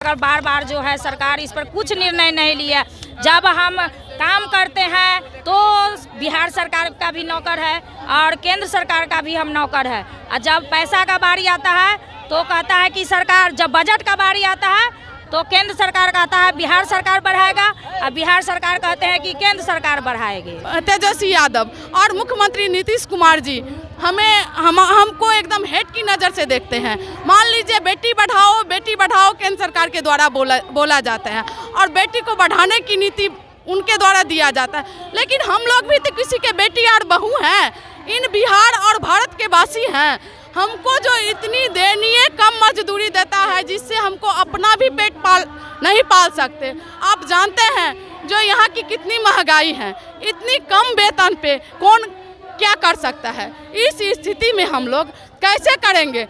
अगर बार बार जो है सरकार इस पर कुछ निर्णय नहीं लिया। जब हम काम करते हैं तो बिहार सरकार का भी नौकर है और केंद्र सरकार का भी हम नौकर है। और जब पैसा का बारी आता है तो कहता है कि सरकार, जब बजट का बारी आता है तो केंद्र सरकार कहता है बिहार सरकार बढ़ाएगा और बिहार सरकार कहते हैं कि केंद्र सरकार बढ़ाएगी। तेजस्वी यादव और मुख्यमंत्री नीतीश कुमार जी हमको एकदम हेट की नज़र से देखते हैं। मान लीजिए बेटी बढ़ाओ केंद्र सरकार के द्वारा बोला जाता है और बेटी को बढ़ाने की नीति उनके द्वारा दिया जाता है, लेकिन हम लोग भी तो किसी के बेटी और बहू हैं। इन बिहार और भारत के वासी हैं। हमको जो इतनी दयनीय कम मजदूरी देता है जिससे हमको अपना भी पेट नहीं पाल सकते। आप जानते हैं जो यहाँ की कितनी महंगाई है, इतनी कम वेतन पे कौन क्या कर सकता है। इस स्थिति में हम लोग कैसे करेंगे।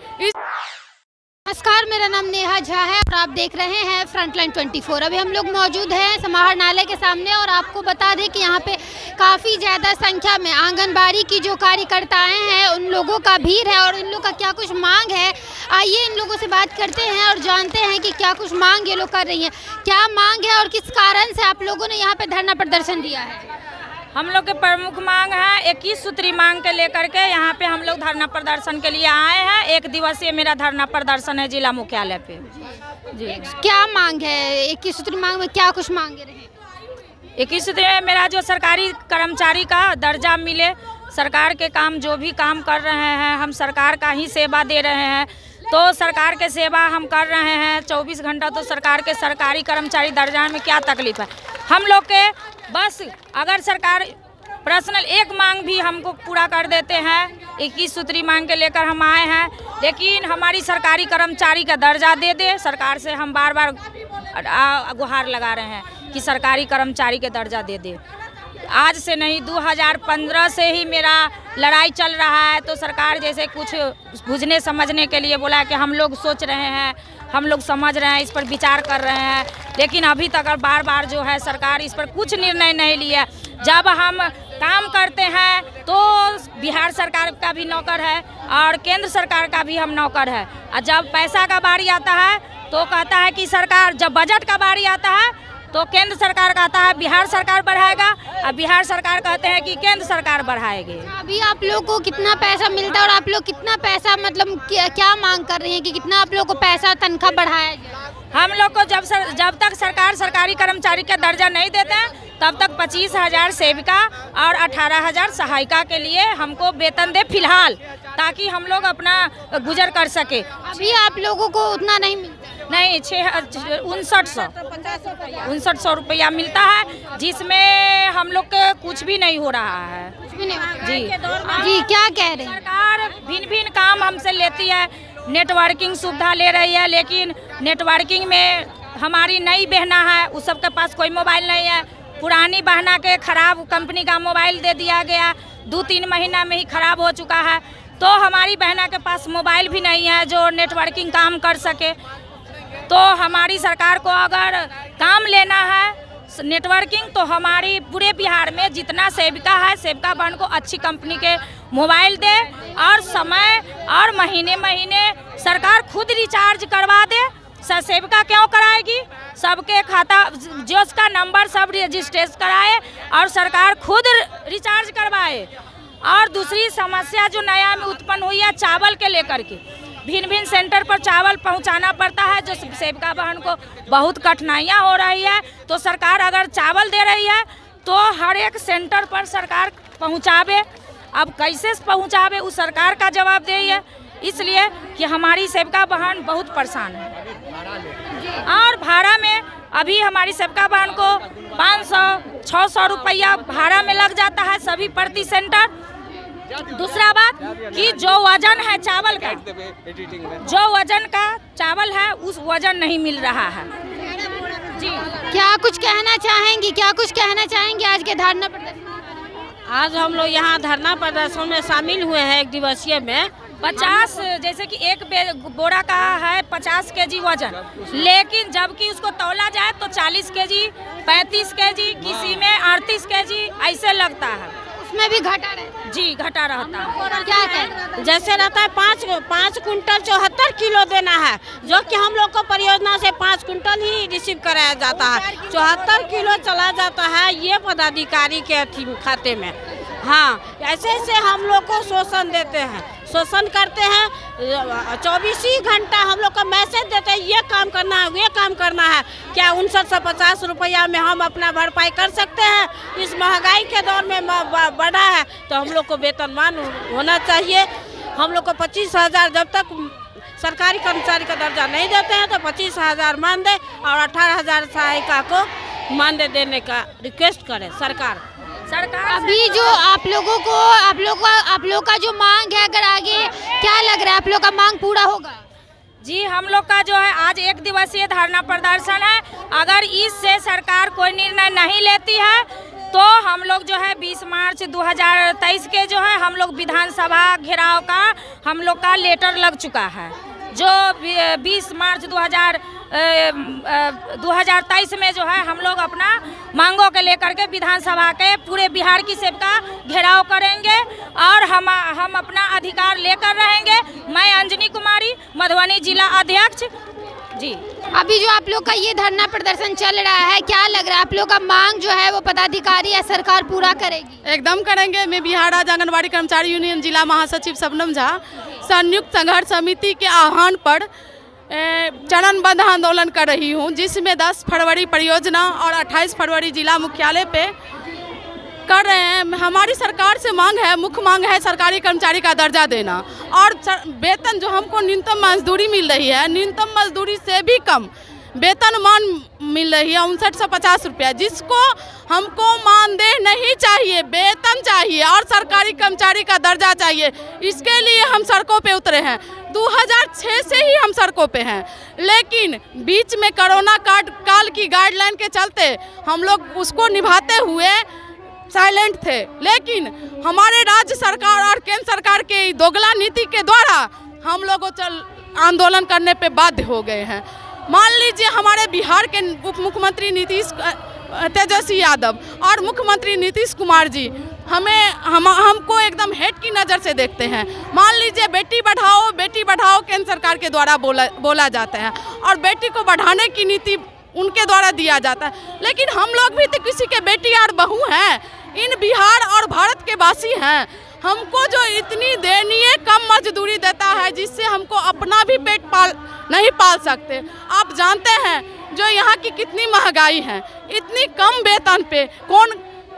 नमस्कार, मेरा नाम नेहा झा है और आप देख रहे हैं फ्रंटलाइन 24। अभी हम लोग मौजूद हैं समाहरणालय के सामने और आपको बता दें कि यहाँ पे काफ़ी ज़्यादा संख्या में आंगनबाड़ी की जो कार्यकर्ताएं हैं उन लोगों का भीड़ है और इन लोगों का क्या कुछ मांग है। आइए इन लोगों से बात करते हैं और जानते हैं कि क्या कुछ मांग ये लोग कर रही हैं, क्या मांग है और किस कारण से आप लोगों ने यहाँ पर धरना प्रदर्शन दिया है। हम लोग के प्रमुख मांग है 21 सूत्री मांग के लेकर के यहाँ पे हम लोग धरना प्रदर्शन के लिए आए हैं। 1 दिवसीय मेरा धरना प्रदर्शन है जिला मुख्यालय पे। जी, क्या मांग है 21 सूत्री मांग में, क्या कुछ मांगे रहे। 21 सूत्री में मेरा जो सरकारी कर्मचारी का दर्जा मिले, सरकार के काम जो भी काम कर रहे हैं हम सरकार का ही सेवा दे रहे हैं, तो सरकार के सेवा हम कर रहे हैं 24 घंटा। तो सरकार के सरकारी कर्मचारी दर्जा में क्या तकलीफ है हम लोग के। बस अगर सरकार पर्सनल एक मांग भी हमको पूरा कर देते हैं, 21 सूत्री मांग के लेकर हम आए हैं, लेकिन हमारी सरकारी कर्मचारी का दर्जा दे दे। सरकार से हम बार बार गुहार लगा रहे हैं कि सरकारी कर्मचारी के दर्जा दे दे। आज से नहीं 2015 से ही मेरा लड़ाई चल रहा है। तो सरकार जैसे कुछ बुझने समझने के लिए बोला कि हम लोग सोच रहे हैं, हम लोग समझ रहे हैं, इस पर विचार कर रहे हैं, लेकिन अभी तक बार बार जो है सरकार इस पर कुछ निर्णय नहीं लिया। जब हम काम करते हैं तो बिहार सरकार का भी नौकर है और केंद्र सरकार का भी हम नौकर है। और जब पैसा का बारी आता है तो कहता है कि सरकार, जब बजट का बारी आता है तो केंद्र सरकार कहता है बिहार सरकार बढ़ाएगा और बिहार सरकार कहते हैं कि केंद्र सरकार बढ़ाएगी। अभी आप लोग को कितना पैसा मिलता है और आप लोग कितना पैसा मतलब क्या मांग कर रहे हैं कि कितना आप लोग को पैसा तनख्वाह बढ़ाया जाए। हम लोग को जब तक सरकार सरकारी कर्मचारी का दर्जा नहीं देते हैं तब तक 25,000 सेविका और 18,000 सहायिका के लिए हमको वेतन दे फिलहाल, ताकि हम लोग अपना गुजर कर सके। अभी आप लोगों को उतना नहीं मिलता? नहीं, 5900 रुपया मिलता है, जिसमें हम लोग के कुछ भी नहीं हो रहा है। कुछ भी नहीं। जी, क्या कह रहे हैं। सरकार भिन्न काम हमसे लेती है, नेटवर्किंग सुविधा ले रही है, लेकिन नेटवर्किंग में हमारी नई बहना है, उस सब के पास कोई मोबाइल नहीं है। पुरानी बहना के खराब कंपनी का मोबाइल दे दिया गया, 2-3 महीना में ही खराब हो चुका है। तो हमारी बहना के पास मोबाइल भी नहीं है जो नेटवर्किंग काम कर सके। तो हमारी सरकार को अगर काम लेना है नेटवर्किंग, तो हमारी पूरे बिहार में जितना सेविका है, सेविका बहन को अच्छी कंपनी के मोबाइल दे और समय और महीने सरकार खुद रिचार्ज करवा दे। सेविका क्यों कराएगी, सबके खाता जो उसका नंबर सब रजिस्ट्रेशन कराए और सरकार खुद रिचार्ज करवाए। और दूसरी समस्या जो नया में उत्पन्न हुई है चावल के लेकर के, भिन्न सेंटर पर चावल पहुंचाना पड़ता है, जो सेविका बहन को बहुत कठिनाइयां हो रही है। तो सरकार अगर चावल दे रही है तो हर एक सेंटर पर सरकार पहुंचावे। अब कैसे पहुंचावे उस सरकार का जवाब दे है, इसलिए कि हमारी सेविका बहन बहुत परेशान है। और भाड़ा में अभी हमारी सेविका बहन को 500-600 रुपया भाड़ा में लग जाता है सभी प्रति सेंटर। दूसरा बात कि जो वजन है चावल का, जो वजन का चावल है उस वजन नहीं मिल रहा है। जी, क्या कुछ कहना चाहेंगे आज के धरना प्रदर्शन। आज हम लोग यहाँ धरना प्रदर्शन में शामिल हुए हैं 1 दिवसीय में। 50 जैसे कि एक बोरा का है 50 केजी वजन, लेकिन जबकि उसको तौला जाए तो 40 केजी, 35 केजी, किसी में 38 केजी ऐसे लगता है। उसमें भी घटा रहता है। जी घटा रहता है। और क्या कहें? जैसे रहता है 5 कुंटल 74 किलो देना है, जो कि हम लोग को परियोजना से 5 कुंटल ही रिसीव कराया जाता है। 74 किलो चला जाता है ये पदाधिकारी के खाते में। हाँ, ऐसे हम लोग को शोषण देते हैं, शोषण करते हैं। 24 ही घंटा हम लोग को मैसेज देते हैं, ये काम करना है, ये काम करना है। क्या 5950 रुपया में हम अपना भरपाई कर सकते हैं? इस महंगाई के दौर में बढ़ा है तो हम लोग को वेतनमान होना चाहिए। हम लोग को 25,000 जब तक सरकारी कर्मचारी का दर्जा नहीं देते हैं तो 25,000 मानदेय और 18,000 सहायिका को मानदेय देने का रिक्वेस्ट करें सरकार। अभी जो आप लोग का जो मांग है, अगर आगे क्या लग रहा है आप लोग का मांग पूरा होगा? जी हम लोग का जो है आज 1 दिवसीय धरना प्रदर्शन है। अगर इससे सरकार कोई निर्णय नहीं लेती है तो हम लोग जो है 20 मार्च 2023 के जो है हम लोग विधानसभा घेराव का हम लोग का लेटर लग चुका है। जो 20 मार्च 2023 में जो है हम लोग अपना मांगों के लेकर के विधानसभा के पूरे बिहार की सेवका घेराव करेंगे और हम अपना अधिकार लेकर रहेंगे। मैं अंजनी कुमारी, मधुबनी जिला अध्यक्ष। जी अभी जो आप लोग का ये धरना प्रदर्शन चल रहा है, क्या लग रहा है आप लोग का मांग जो है वो पदाधिकारी या सरकार पूरा करेगी? एकदम करेंगे। मैं बिहार राज्य आंगनबाड़ी कर्मचारी यूनियन जिला महासचिव शबनम झा संयुक्त संघर्ष समिति के आह्वान पर चरणबद्ध आंदोलन कर रही हूं, जिसमें 10 फरवरी परियोजना और 28 फरवरी जिला मुख्यालय पे कर रहे हैं। हमारी सरकार से मांग है, मुख्य मांग है सरकारी कर्मचारी का दर्जा देना और वेतन जो हमको न्यूनतम मजदूरी मिल रही है, न्यूनतम मजदूरी से भी कम वेतनमान मिल रही है 5950 रुपया, जिसको हमको मानदेय नहीं चाहिए, वेतन चाहिए और सरकारी कर्मचारी का दर्जा चाहिए। इसके लिए हम सड़कों पे उतरे हैं। 2006 से ही हम सड़कों पे हैं, लेकिन बीच में कोरोना काल की गाइडलाइन के चलते हम लोग उसको निभाते हुए साइलेंट थे। लेकिन हमारे राज्य सरकार और केंद्र सरकार के दोगला नीति के द्वारा हम लोग आंदोलन करने पे बाध्य हो गए हैं। मान लीजिए हमारे बिहार के उप मुख्यमंत्री तेजस्वी यादव और मुख्यमंत्री नीतीश कुमार जी हमको एकदम हेट की नज़र से देखते हैं। मान लीजिए बेटी बढ़ाओ केंद्र सरकार के द्वारा बोला जाता है और बेटी को बढ़ाने की नीति उनके द्वारा दिया जाता है, लेकिन हम लोग भी तो किसी के बेटी और बहू हैं, इन बिहार और भारत के वासी हैं। हमको जो इतनी दयनीय कम मजदूरी देता है जिससे हमको अपना भी पेट नहीं पाल सकते। आप जानते हैं जो यहाँ की कितनी महंगाई है, इतनी कम वेतन पे कौन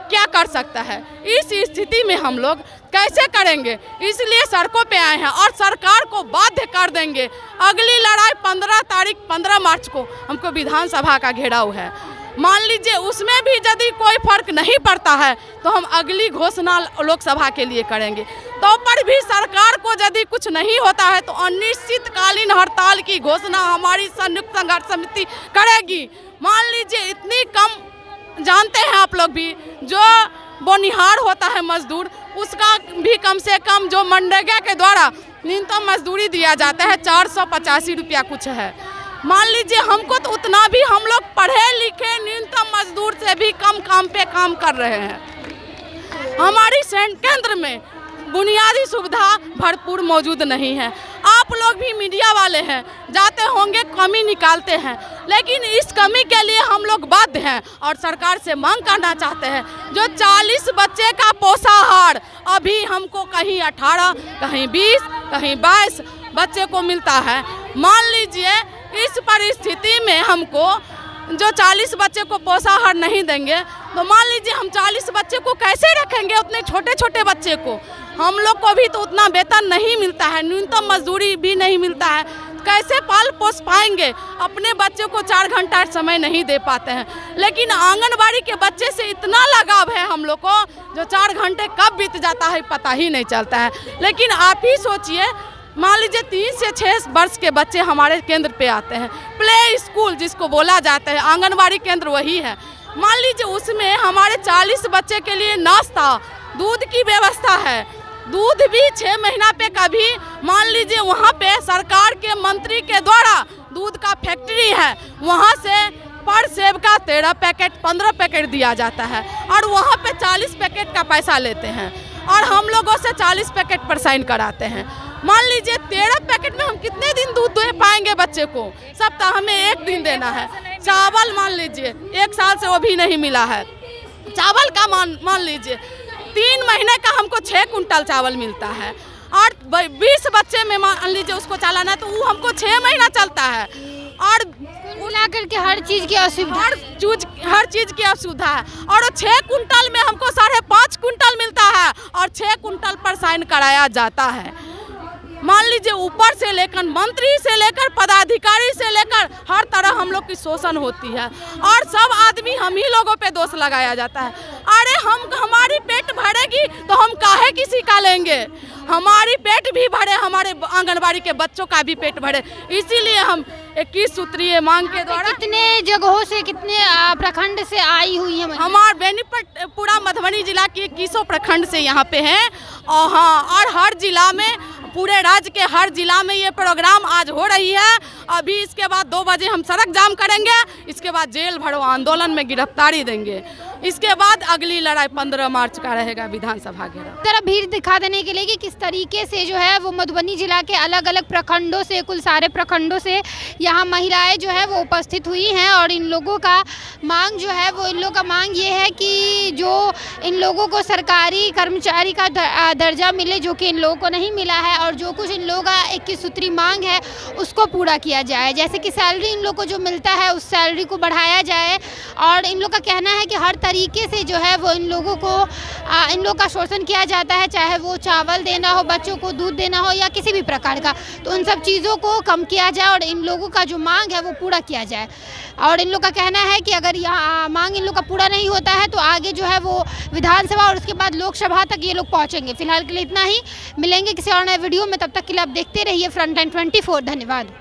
क्या कर सकता है। इस स्थिति में हम लोग कैसे करेंगे, इसलिए सड़कों पे आए हैं और सरकार को बाध्य कर देंगे। अगली लड़ाई 15 मार्च को हमको विधानसभा का घेराव है। मान लीजिए उसमें भी यदि कोई फर्क नहीं पड़ता है तो हम अगली घोषणा लोकसभा के लिए करेंगे। तो पर भी सरकार को यदि कुछ नहीं होता है तो अनिश्चितकालीन हड़ताल की घोषणा हमारी संयुक्त संघर्ष समिति करेगी। मान लीजिए इतनी कम, जानते हैं आप लोग भी, जो बोनिहार होता है मजदूर, उसका भी कम से कम जो मनरेगा के द्वारा न्यूनतम मजदूरी दिया जाता है 485 रुपया कुछ है। मान लीजिए हमको तो उतना भी, हम लोग पढ़े लिखे न्यूनतम मजदूर से भी कम काम पे काम कर रहे हैं। हमारी केंद्र में बुनियादी सुविधा भरपूर मौजूद नहीं है। आप लोग भी मीडिया वाले हैं, जाते होंगे कमी निकालते हैं, लेकिन इस कमी के लिए हम लोग बाध्य हैं और सरकार से मांग करना चाहते हैं। जो 40 बच्चे का पोषाहार अभी हमको कहीं 18, कहीं 20, कहीं 22 बच्चे को मिलता है। मान लीजिए इस परिस्थिति में हमको जो 40 बच्चे को पोषाहार नहीं देंगे तो मान लीजिए हम 40 बच्चे को कैसे रखेंगे, उतने छोटे छोटे बच्चे को। हम लोग को भी तो उतना वेतन नहीं मिलता है, न्यूनतम मजदूरी भी नहीं मिलता है, कैसे पाल पोस पाएंगे। अपने बच्चे को 4 घंटा समय नहीं दे पाते हैं, लेकिन आंगनबाड़ी के बच्चे से इतना लगाव है हम लोग को, जो 4 घंटे कब बीत जाता है पता ही नहीं चलता है। लेकिन आप ही सोचिए, मान लीजिए 3 से 6 वर्ष के बच्चे हमारे केंद्र पे आते हैं, प्ले स्कूल जिसको बोला जाता है, आंगनबाड़ी केंद्र वही है। मान लीजिए उसमें हमारे 40 बच्चे के लिए नाश्ता, दूध की व्यवस्था है। दूध भी 6 महीना पे कभी, मान लीजिए वहाँ पे सरकार के मंत्री के द्वारा दूध का फैक्ट्री है, वहाँ से पर सेब का 13 पैकेट 15 पैकेट दिया जाता है और वहाँ पे 40 पैकेट का पैसा लेते हैं और हम लोगों से 40 पैकेट पर साइन कराते हैं। मान लीजिए 13 पैकेट में हम कितने दिन दूध दे पाएंगे बच्चे को? सप्ताह हमें 1 दिन देना है। चावल मान लीजिए 1 साल से वो भी नहीं मिला है। चावल का मान लीजिए 3 महीने का हमको 6 कुंटल चावल मिलता है और 20 बच्चे में मान लीजिए उसको चलाना है तो वो हमको 6 महीना चलता है और मिला करके हर चीज़ की असुविधा, हर चीज़ की असुविधा है और 6 कुंटल में हमको 5.5 कुंटल मिलता है और 6 कुंटल पर साइन कराया जाता है। मान लीजिए ऊपर से लेकर मंत्री से लेकर पदाधिकारी से लेकर हर तरह हम लोग की शोषण होती है और सब आदमी हम ही लोगों पे दोष लगाया जाता है। अरे हमारी पेट भरेगी तो हम काहे किसी का लेंगे? हमारी पेट भी भरे, हमारे आंगनबाड़ी के बच्चों का भी पेट भरे, इसीलिए हम 21 सूत्रीय मांग के द्वारा कितने जगहों से, कितने प्रखंड से आई हुई है? हमारे बेनीपट पूरा मधुबनी जिला की 21 प्रखंड से यहाँ पे हैं और हाँ, और हर जिला में, पूरे राज्य के हर जिला में ये प्रोग्राम आज हो रही है। अभी इसके बाद 2 बजे हम सड़क जाम करेंगे, इसके बाद जेल भरो आंदोलन में गिरफ्तारी देंगे। इसके बाद अगली लड़ाई 15 मार्च का रहेगा विधानसभा घेराव। जरा भीड़ दिखा देने के लिए कि किस तरीके से जो है वो मधुबनी जिला के अलग अलग प्रखंडों से, कुल सारे प्रखंडों से यहाँ महिलाएं जो है वो उपस्थित हुई हैं और इन लोगों का मांग जो है वो, इन लोगों का मांग ये है कि जो इन लोगों को सरकारी कर्मचारी का दर्जा मिले, जो कि इन लोगों को नहीं मिला है, और जो कुछ इन लोगों का 21 सूत्री मांग है उसको पूरा किया जाए। जैसे कि सैलरी इन लोग को जो मिलता है उस सैलरी को बढ़ाया जाए और इन लोग का कहना है कि हर तरीके से जो है वो इन लोगों को इन लोग का शोषण किया जाता है, चाहे वो चावल देना हो, बच्चों को दूध देना हो या किसी भी प्रकार का, तो उन सब चीज़ों को कम किया जाए और इन लोगों का जो मांग है वो पूरा किया जाए। और इन लोग का कहना है कि अगर यहाँ मांग इन लोग का पूरा नहीं होता है तो आगे जो है वो विधानसभा और उसके बाद लोकसभा तक ये लोग पहुँचेंगे। फिलहाल के लिए इतना ही, मिलेंगे किसी और नए वीडियो में, तब तक के लिए आप देखते रहिए फ्रंटलाइन 24। धन्यवाद।